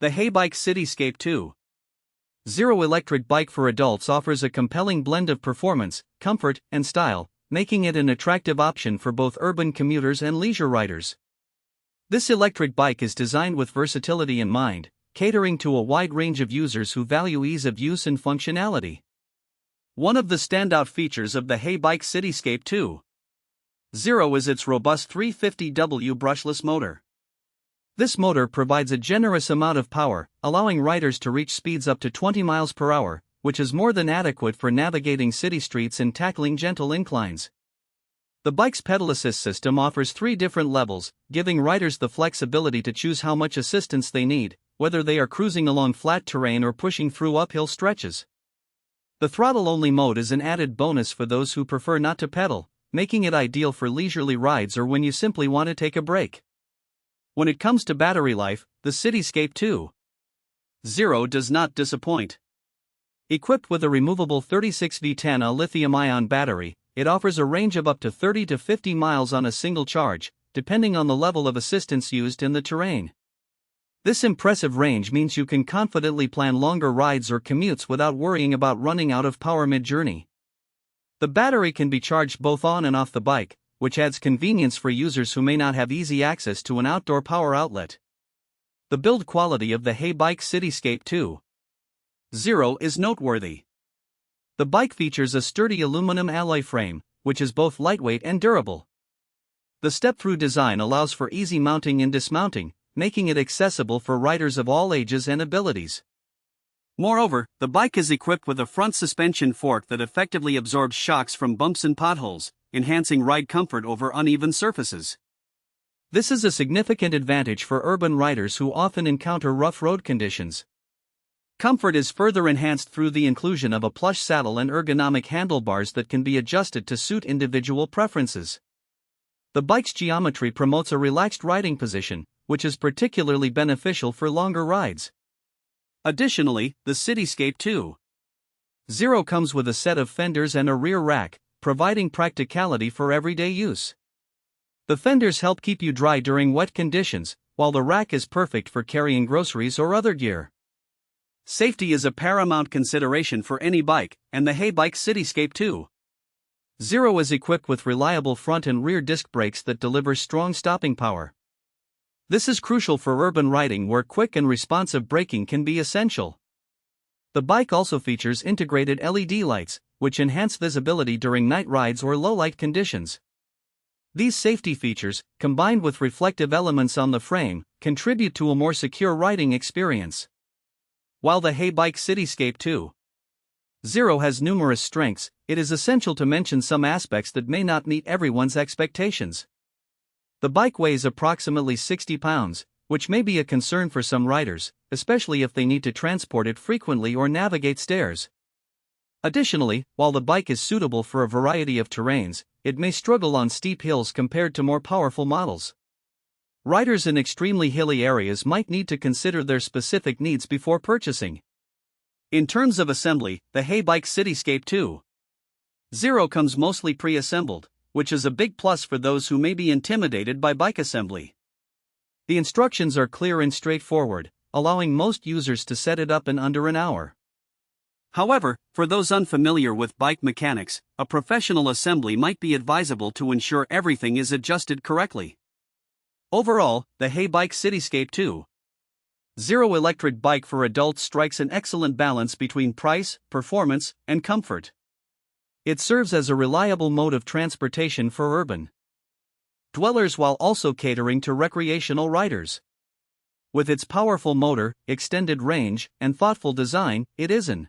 The Heybike Cityscape 2.0 electric bike for adults offers a compelling blend of performance, comfort, and style, making it an attractive option for both urban commuters and leisure riders. This electric bike is designed with versatility in mind, catering to a wide range of users who value ease of use and functionality. One of the standout features of the Heybike Cityscape 2.0 is its robust 350W brushless motor. This motor provides a generous amount of power, allowing riders to reach speeds up to 20 miles per hour, which is more than adequate for navigating city streets and tackling gentle inclines. The bike's pedal assist system offers 3 different levels, giving riders the flexibility to choose how much assistance they need, whether they are cruising along flat terrain or pushing through uphill stretches. The throttle-only mode is an added bonus for those who prefer not to pedal, making it ideal for leisurely rides or when you simply want to take a break. When it comes to battery life, the Cityscape 2.0 does not disappoint. Equipped with a removable 36V10A lithium-ion battery, it offers a range of up to 30 to 50 miles on a single charge, depending on the level of assistance used in the terrain. This impressive range means you can confidently plan longer rides or commutes without worrying about running out of power mid-journey. The battery can be charged both on and off the bike, which adds convenience for users who may not have easy access to an outdoor power outlet. The build quality of the Heybike Cityscape 2.0 is noteworthy. The bike features a sturdy aluminum alloy frame, which is both lightweight and durable. The step-through design allows for easy mounting and dismounting, making it accessible for riders of all ages and abilities. Moreover, the bike is equipped with a front suspension fork that effectively absorbs shocks from bumps and potholes, enhancing ride comfort over uneven surfaces. This is a significant advantage for urban riders who often encounter rough road conditions. Comfort is further enhanced through the inclusion of a plush saddle and ergonomic handlebars that can be adjusted to suit individual preferences. The bike's geometry promotes a relaxed riding position, which is particularly beneficial for longer rides. Additionally, the Cityscape 2.0 comes with a set of fenders and a rear rack, providing practicality for everyday use. The fenders help keep you dry during wet conditions, while the rack is perfect for carrying groceries or other gear. Safety is a paramount consideration for any bike, and the Heybike Cityscape 2.0 is equipped with reliable front and rear disc brakes that deliver strong stopping power. This is crucial for urban riding where quick and responsive braking can be essential. The bike also features integrated LED lights, which enhance visibility during night rides or low-light conditions. These safety features, combined with reflective elements on the frame, contribute to a more secure riding experience. While the Heybike Cityscape 2.0 has numerous strengths, it is essential to mention some aspects that may not meet everyone's expectations. The bike weighs approximately 60 pounds, which may be a concern for some riders, especially if they need to transport it frequently or navigate stairs. Additionally, while the bike is suitable for a variety of terrains, it may struggle on steep hills compared to more powerful models. Riders in extremely hilly areas might need to consider their specific needs before purchasing. In terms of assembly, the Heybike Cityscape 2.0 comes mostly pre-assembled, which is a big plus for those who may be intimidated by bike assembly. The instructions are clear and straightforward, allowing most users to set it up in under an hour. However, for those unfamiliar with bike mechanics, a professional assembly might be advisable to ensure everything is adjusted correctly. Overall, the Heybike Cityscape 2.0 electric bike for adults strikes an excellent balance between price, performance, and comfort. It serves as a reliable mode of transportation for urban dwellers while also catering to recreational riders. With its powerful motor, extended range, and thoughtful design, it is an